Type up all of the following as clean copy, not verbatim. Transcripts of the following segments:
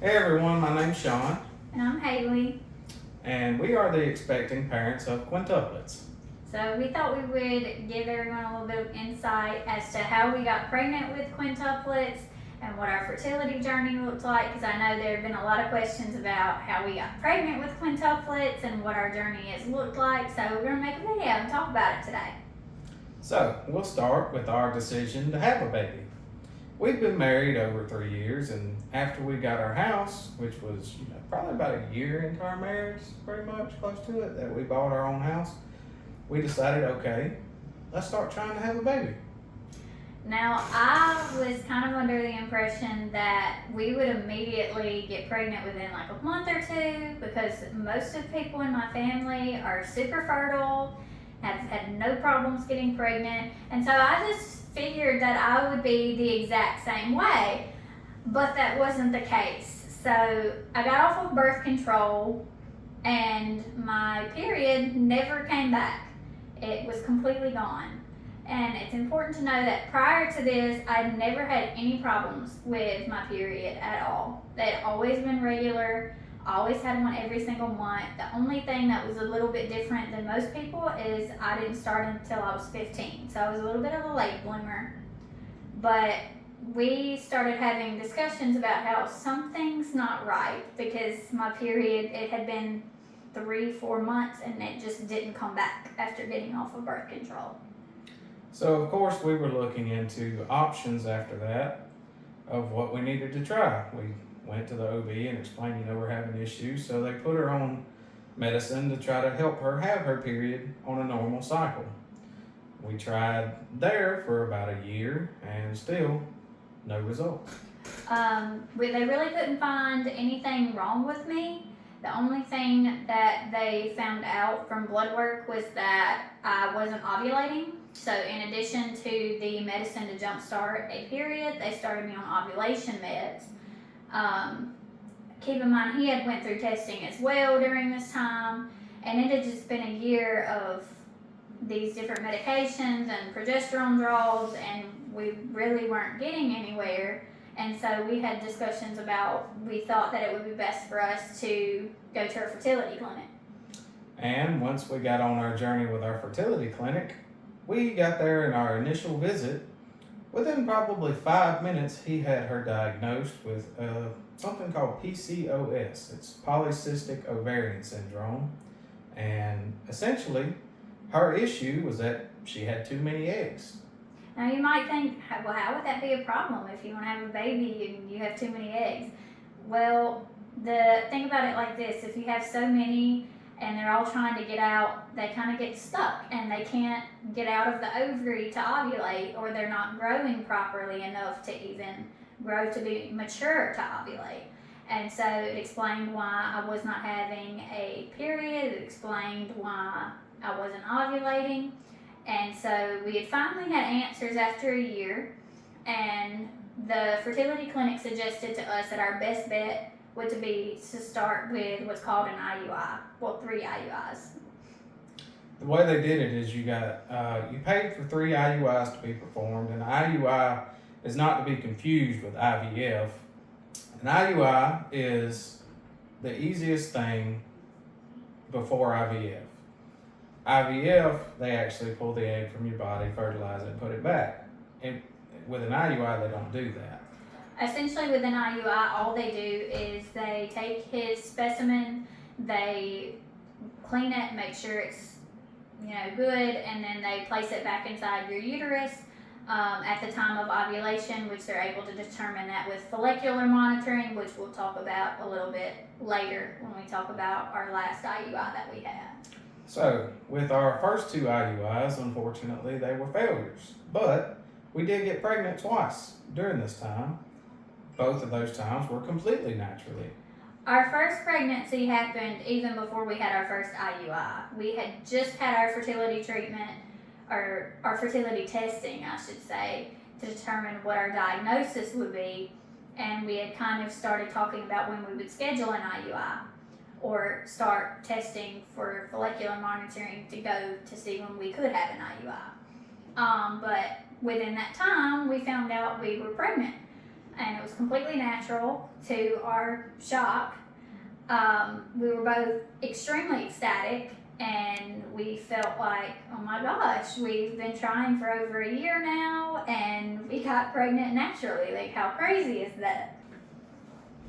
Hey everyone, my name's Sean, And I'm Haley. and we are the expecting parents of quintuplets. So we thought we would give everyone a little bit of insight as to how we got pregnant with quintuplets and what our fertility journey looked like, because I know there have been a lot of questions about how we got pregnant with quintuplets and what our journey has looked like. So we're going to make a video and talk about it today. So, we'll start with our decision to have a baby. We've been married over 3 years, and after we got our house, which was probably about a year into our marriage, pretty much close to it, that we bought our own house, we decided, okay, let's start trying to have a baby. Now, I was kind of under the impression that we would immediately get pregnant within like a month or two, because most of the people in my family are super fertile, have had no problems getting pregnant, and so I just figured that I would be the exact same way, but that wasn't the case. So I got off of birth control and my period never came back. It was completely gone. And it's important to know that prior to this, I'd never had any problems with my period at all. They'd always been regular, always had one every single month. The only thing that was a little bit different than most people is I didn't start until I was 15. So I was a little bit of a late bloomer. But we started having discussions about how something's not right, because my period, it had been 3-4 months and it just didn't come back after getting off of birth control. So, of course, we were looking into options after that of what we needed to try. We went to the OB and explained, we're having issues, so they put her on medicine to try to help her have her period on a normal cycle. We tried there for about a year and still no results. They really couldn't find anything wrong with me. The only thing that they found out from blood work was that I wasn't ovulating. So in addition to the medicine to jumpstart a period, they started me on ovulation meds. Keep in mind, he had went through testing as well during this time, and it had just been a year of these different medications and progesterone draws, and we really weren't getting anywhere. And so we had discussions about, we thought that it would be best for us to go to a fertility clinic. And once we got on our journey with our fertility clinic, we got there in our initial visit. Within probably 5 minutes, he had her diagnosed with something called PCOS. It's polycystic ovarian syndrome. And essentially, her issue was that she had too many eggs. Now you might think, well, how would that be a problem if you want to have a baby and you have too many eggs? Well, think about it like this: if you have so many and they're all trying to get out, they kind of get stuck and they can't get out of the ovary to ovulate, or they're not growing properly enough to even grow to be mature to ovulate. And so it explained why I was not having a period. It explained why I wasn't ovulating. And so we had finally had answers after a year, and the fertility clinic suggested to us that our best bet would be to start with what's called an IUI. Well, 3 IUIs. The way they did it is you paid for 3 IUIs to be performed, and IUI is not to be confused with IVF. An IUI is the easiest thing before IVF. IVF, they actually pull the egg from your body, fertilize it, and put it back. And with an IUI, they don't do that. Essentially, with an IUI, all they do is they take his specimen, they clean it, make sure it's good, and then they place it back inside your uterus at the time of ovulation, which they're able to determine that with follicular monitoring, which we'll talk about a little bit later when we talk about our last IUI that we had. So, with our first 2 IUIs, unfortunately, they were failures. But we did get pregnant twice during this time. Both of those times were completely naturally. Our first pregnancy happened even before we had our first IUI. We had just had our fertility treatment, or our fertility testing, I should say, to determine what our diagnosis would be. And we had kind of started talking about when we would schedule an IUI or start testing for follicular monitoring to go to see when we could have an IUI. But within that time, we found out we were pregnant. and it was completely natural. To our shock, we were both extremely ecstatic, and we felt like, oh my gosh, we've been trying for over a year now, and we got pregnant naturally. Like, how crazy is that?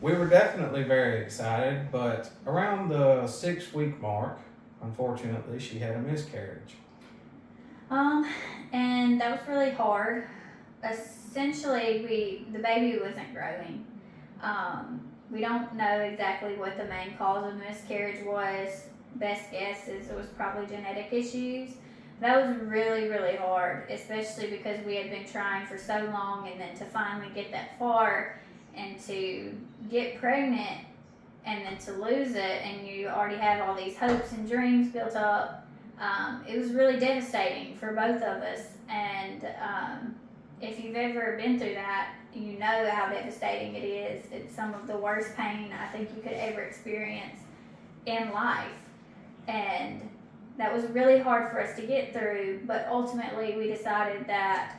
We were definitely very excited, but around the 6 week mark, unfortunately, she had a miscarriage. And that was really hard. Essentially, the baby wasn't growing. We don't know exactly what the main cause of miscarriage was. Best guess is it was probably genetic issues. That was really, really hard, especially because we had been trying for so long, and then to finally get that far and to get pregnant and then to lose it, and you already have all these hopes and dreams built up. It was really devastating for both of us, and if you've ever been through that, you know how devastating it is. It's some of the worst pain I think you could ever experience in life, and that was really hard for us to get through, but ultimately we decided that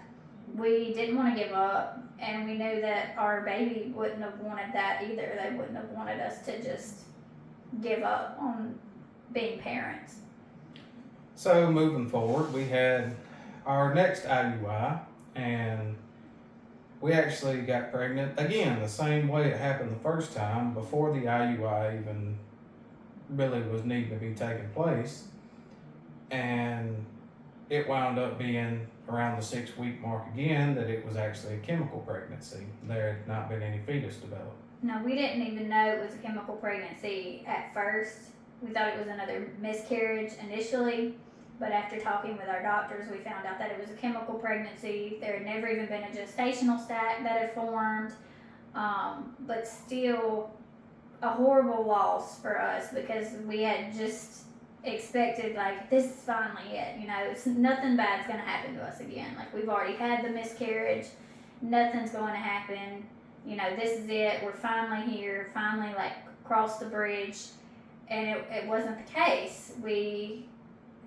we didn't want to give up, and we knew that our baby wouldn't have wanted that either. They wouldn't have wanted us to just give up on being parents. So moving forward, we had our next IUI, and we actually got pregnant again the same way it happened the first time, before the IUI even really was needing to be taking place. And it wound up being around the 6 week mark again that it was actually a chemical pregnancy. There had not been any fetus developed. No, we didn't even know it was a chemical pregnancy at first. We thought it was another miscarriage initially, but after talking with our doctors, we found out that it was a chemical pregnancy. There had never even been a gestational sac that had formed, but still a horrible loss for us, because we had just expected, like, this is finally it, it's nothing bad's gonna happen to us again. Like, we've already had the miscarriage, nothing's going to happen, this is it, we're finally here, finally, like, crossed the bridge. And it wasn't the case. We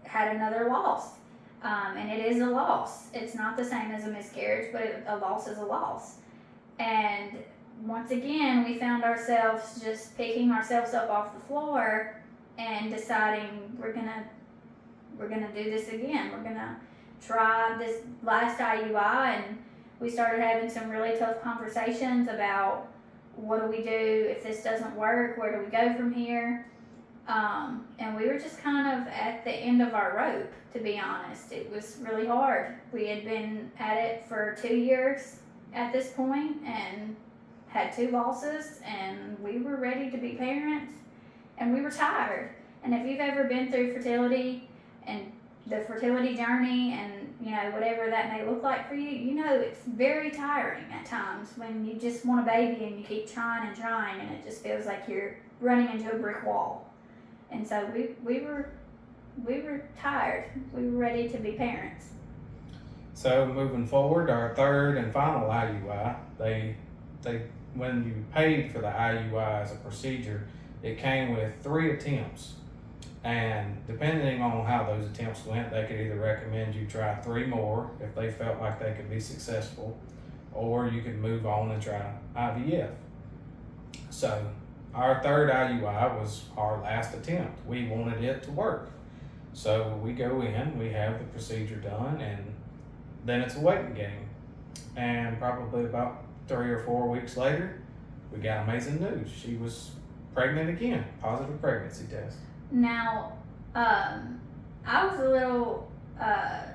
had another loss, and it is a loss. It's not the same as a miscarriage, but a loss is a loss. And once again, we found ourselves just picking ourselves up off the floor and deciding we're gonna do this again. We're gonna try this last IUI, and we started having some really tough conversations about, what do we do if this doesn't work? Where do we go from here? And we were just kind of at the end of our rope, to be honest. It was really hard. We had been at it for 2 years at this point and had 2 losses, and we were ready to be parents, and we were tired. And if you've ever been through fertility and the fertility journey, and whatever that may look like for you, it's very tiring at times when you just want a baby and you keep trying and trying, and it just feels like you're running into a brick wall. And so we were tired. We were ready to be parents. So moving forward, our third and final IUI, they when you paid for the IUI as a procedure, it came with 3 attempts. And depending on how those attempts went, they could either recommend you try 3 more if they felt like they could be successful, or you could move on and try IVF. So our third IUI was our last attempt. We wanted it to work. So we go in, we have the procedure done, and then it's a waiting game. And probably about 3 or 4 weeks later, we got amazing news. She was pregnant again, positive pregnancy test. Now, I was a little, I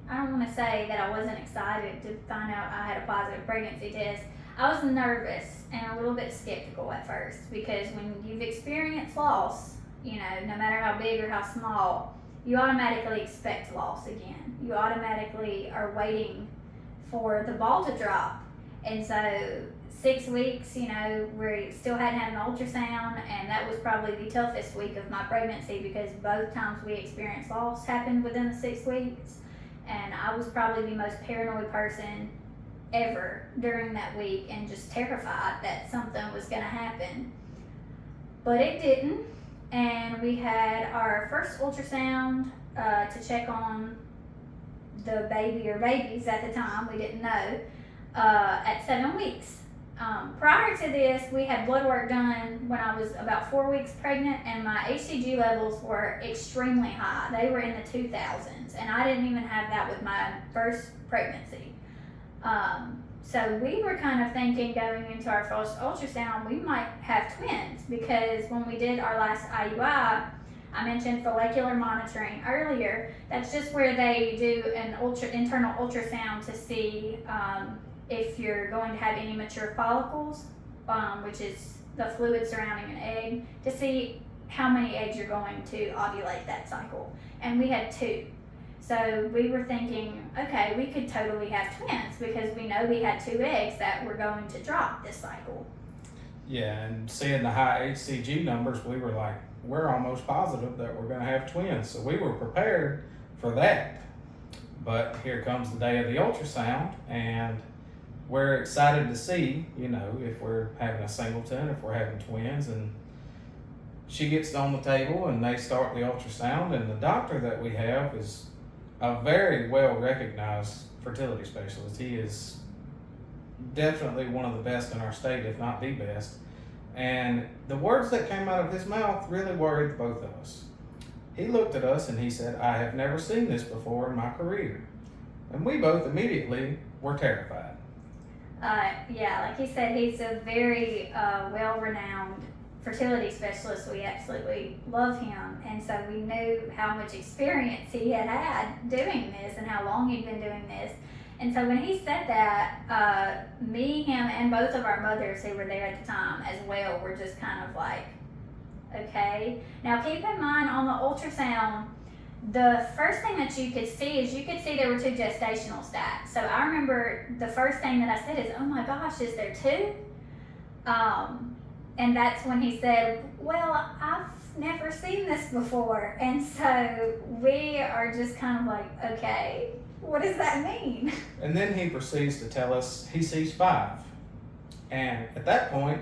don't want to say that I wasn't excited to find out I had a positive pregnancy test. I was nervous and a little bit skeptical at first, because when you've experienced loss, no matter how big or how small, you automatically expect loss again. You automatically are waiting for the ball to drop. And so 6 weeks, we still hadn't had an ultrasound, and that was probably the toughest week of my pregnancy, because both times we experienced loss happened within the 6 weeks, and I was probably the most paranoid person ever during that week, and just terrified that something was going to happen. But it didn't, and we had our first ultrasound to check on the baby or babies at the time, we didn't know, at 7 weeks. prior to this, we had blood work done when I was about 4 weeks pregnant, and my HCG levels were extremely high. They were in the 2000s, and I didn't even have that with my first pregnancy. So we were kind of thinking going into our first ultrasound, we might have twins, because when we did our last IUI, I mentioned follicular monitoring earlier. That's just where they do an internal ultrasound to see if you're going to have any mature follicles, which is the fluid surrounding an egg, to see how many eggs you're going to ovulate that cycle. And we had 2. So we were thinking, okay, we could totally have twins, because we know we had 2 eggs that were going to drop this cycle. Yeah, and seeing the high HCG numbers, we were like, we're almost positive that we're going to have twins. So we were prepared for that. But here comes the day of the ultrasound, and we're excited to see, if we're having a singleton, if we're having twins. And she gets on the table and they start the ultrasound, and the doctor that we have is a very well recognized fertility specialist. He is definitely one of the best in our state, if not the best. And the words that came out of his mouth really worried both of us. He looked at us and he said, "I have never seen this before in my career." And we both immediately were terrified. Yeah, like he said, he's a very well-renowned fertility specialist. We absolutely love him, and so we knew how much experience he had doing this and how long he'd been doing this. And so when he said that, me, him, and both of our mothers who were there at the time as well were just kind of like, okay. Now keep in mind, on the ultrasound, the first thing that you could see there were 2 gestational stats. So I remember the first thing that I said is, "Oh my gosh, is there 2?" And that's when he said, "Well, I've never seen this before." And so we are just kind of like, okay, what does that mean? And then he proceeds to tell us he sees 5. And at that point,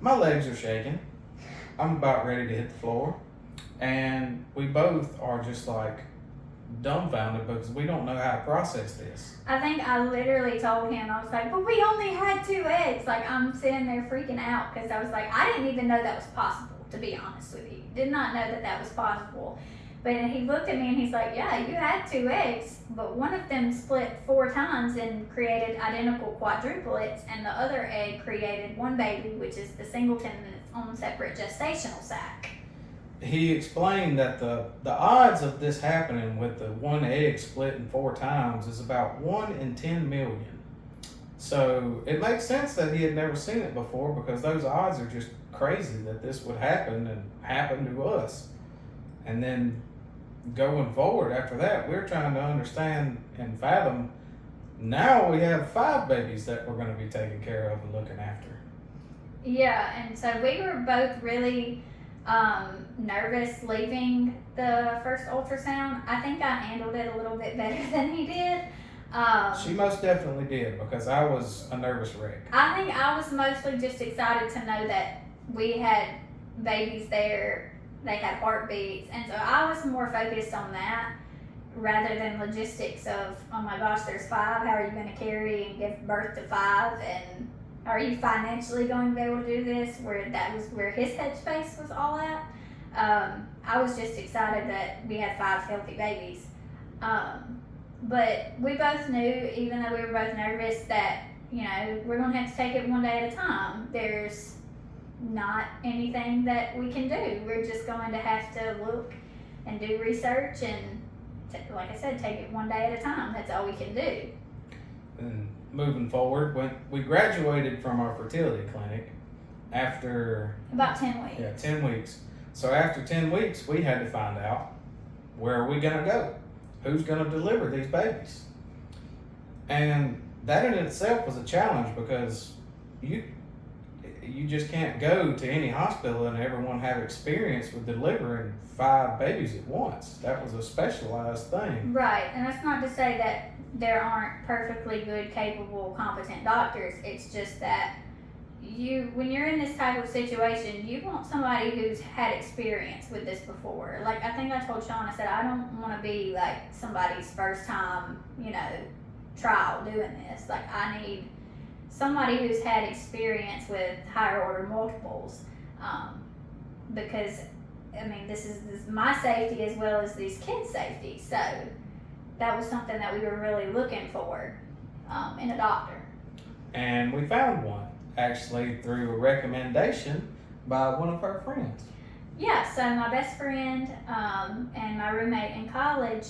my legs are shaking. I'm about ready to hit the floor. And we both are just like dumbfounded because we don't know how to process this. I think I literally told him, I was like, "But we only had 2 eggs." Like, I'm sitting there freaking out because I was like, I didn't even know that was possible, to be honest with you. Did not know that that was possible. But he looked at me and he's like, "Yeah, you had 2 eggs, but one of them split 4 times and created identical quadruplets, and the other egg created 1 baby, which is the singleton in its own separate gestational sac." He explained that the odds of this happening with the 1 egg splitting 4 times is about 1 in 10 million. So it makes sense that he had never seen it before, because those odds are just crazy that this would happen and happen to us. And then going forward after that, we're trying to understand and fathom, now we have 5 babies that we're going to be taking care of and looking after. Yeah, and so we were both really nervous leaving the first ultrasound. I think I handled it a little bit better than he did. She most definitely did, because I was a nervous wreck. I think I was mostly just excited to know that we had babies there. They had heartbeats, and so I was more focused on that rather than logistics of, "Oh my gosh, there's 5. How are you going to carry and give birth to 5? And are you financially going to be able to do this?" Where that was where his headspace was all at. I was just excited that we had 5 healthy babies. But we both knew, even though we were both nervous, that, we're going to have to take it one day at a time. There's not anything that we can do. We're just going to have to look and do research and, like I said, take it one day at a time. That's all we can do. And moving forward, when we graduated from our fertility clinic after about 10 weeks. Yeah, 10 weeks. So after 10 weeks, we had to find out, where are we going to go? Who's going to deliver these babies? And that in itself was a challenge, because you just can't go to any hospital and everyone have experience with delivering 5 babies at once. That was a specialized thing. Right, and that's not to say that there aren't perfectly good, capable, competent doctors. It's just that when you're in this type of situation, you want somebody who's had experience with this before. Like, I think I told Sean, I said, I don't want to be like somebody's first time, trial doing this. Like, I need somebody who's had experience with higher order multiples, because I mean this is my safety as well as these kids' safety. So that was something that we were really looking for in a doctor. And we found one actually through a recommendation by one of our friends. Yeah, so my best friend and my roommate in college,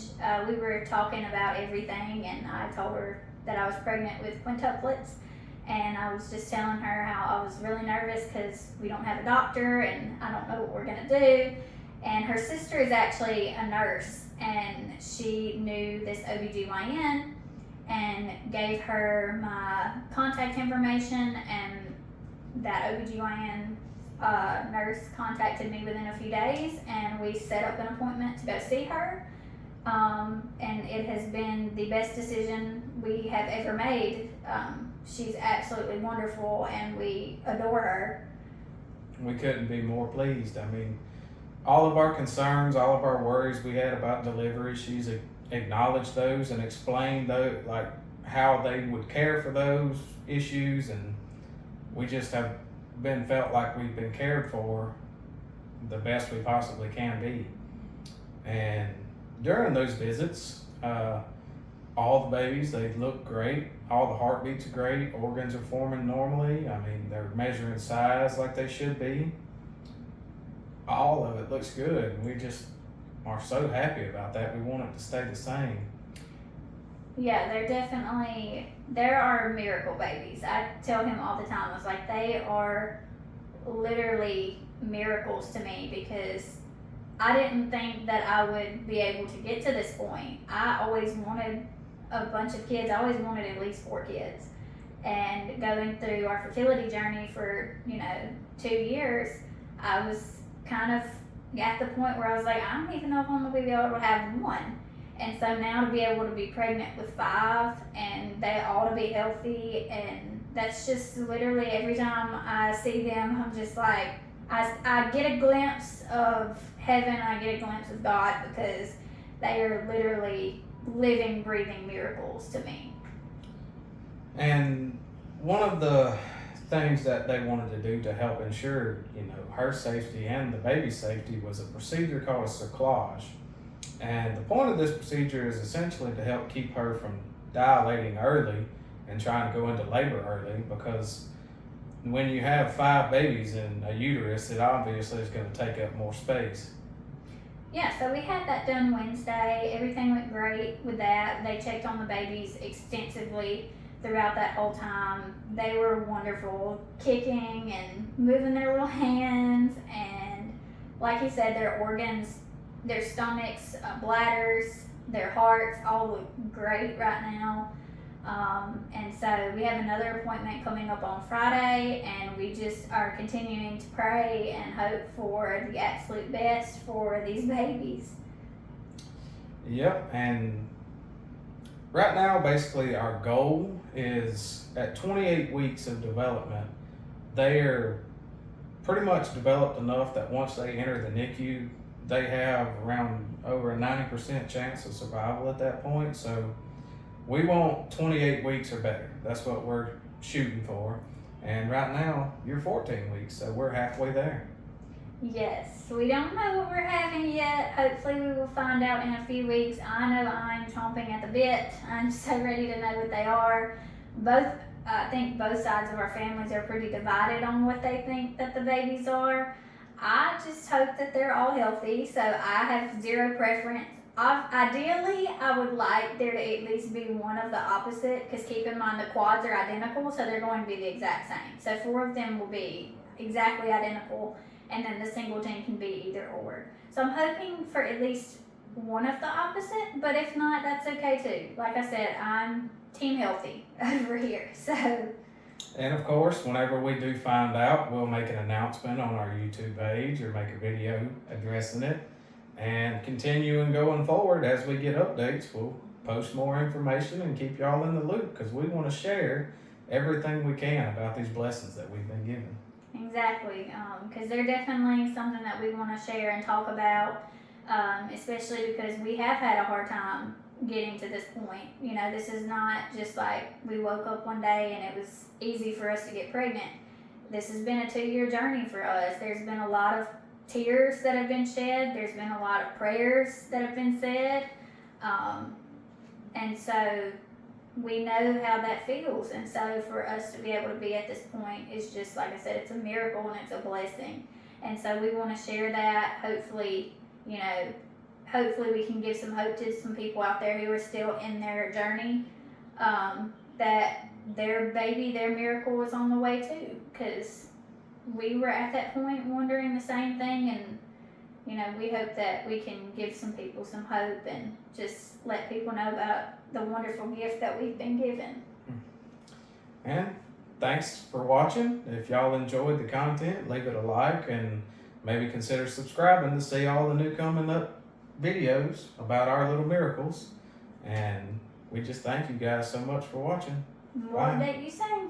we were talking about everything, and I told her that I was pregnant with quintuplets, and I was just telling her how I was really nervous because we don't have a doctor and I don't know what we're gonna do. And her sister is actually a nurse, and she knew this OBGYN and gave her my contact information, and that OBGYN nurse contacted me within a few days, and we set up an appointment to go see her. And it has been the best decision we have ever made. She's absolutely wonderful, and we adore her. We couldn't be more pleased. I mean, all of our concerns, all of our worries we had about delivery, she's acknowledged those and explained those, like how they would care for those issues, and we just have felt like we've been cared for the best we possibly can be. And during those visits, all the babies, they look great. All the heartbeats are great. Organs are forming normally. I mean, they're measuring size like they should be. All of it looks good. We just are so happy about that. We want it to stay the same. Yeah, there are miracle babies. I tell him all the time, I was like, they are literally miracles to me, because I didn't think that I would be able to get to this point. I always wanted a bunch of kids. I always wanted at least 4 kids. And going through our fertility journey for, 2 years, I was kind of at the point where I was like, I don't even know if I'm going to be able to have one. And so now to be able to be pregnant with 5, and they all to be healthy, and that's just literally every time I see them, I'm just like, I get a glimpse of heaven, I get a glimpse of God, because they are literally living, breathing miracles to me. And one of the things that they wanted to do to help ensure, her safety and the baby's safety was a procedure called a cerclage. And the point of this procedure is essentially to help keep her from dilating early and trying to go into labor early, because when you have 5 babies in a uterus, it obviously is going to take up more space. Yeah, so we had that done Wednesday. Everything went great with that. They checked on the babies extensively throughout that whole time. They were wonderful, kicking and moving their little hands, and like he said, their organs, their stomachs, bladders, their hearts all look great right now. And so we have another appointment coming up on Friday, and we just are continuing to pray and hope for the absolute best for these babies. Yep, and right now, basically, our goal is at 28 weeks of development, they are pretty much developed enough that once they enter the NICU, they have around over a 90% chance of survival at that point. So we want 28 weeks or better. That's what we're shooting for. And right now, you're 14 weeks, so we're halfway there. Yes, we don't know what we're having yet. Hopefully we will find out in a few weeks. I know I'm chomping at the bit. I'm so ready to know what they are. I think both sides of our families are pretty divided on what they think that the babies are. I just hope that they're all healthy, so I have zero preference. Ideally, I would like there to at least be one of the opposite, because keep in mind the quads are identical, so they're going to be the exact same. So 4 of them will be exactly identical, and then the singleton can be either or. So I'm hoping for at least one of the opposite, but if not, that's okay too. Like I said, I'm team healthy over here, so. And of course, whenever we do find out, we'll make an announcement on our YouTube page or make a video addressing it. And continuing going forward, as we get updates, we'll post more information and keep y'all in the loop, because we want to share everything we can about these blessings that we've been given. Exactly, because they're definitely something that we want to share and talk about, especially because we have had a hard time getting to this point. You know, this is not just like we woke up one day and it was easy for us to get pregnant. This has been a 2-year journey for us. There's been a lot of tears that have been shed. There's been a lot of prayers that have been said. And so we know how that feels. And so for us to be able to be at this point is just, like I said, it's a miracle and it's a blessing. And so we want to share that. Hopefully, you know, hopefully we can give some hope to some people out there who are still in their journey, that their baby, their miracle is on the way too. Because we were at that point wondering the same thing, and you know, we hope that we can give some people some hope and just let people know about the wonderful gift that we've been given. And thanks for watching. If y'all enjoyed the content, leave it a like and maybe consider subscribing to see all the new coming up videos about our little miracles. And we just thank you guys so much for watching. More Bye. that you say.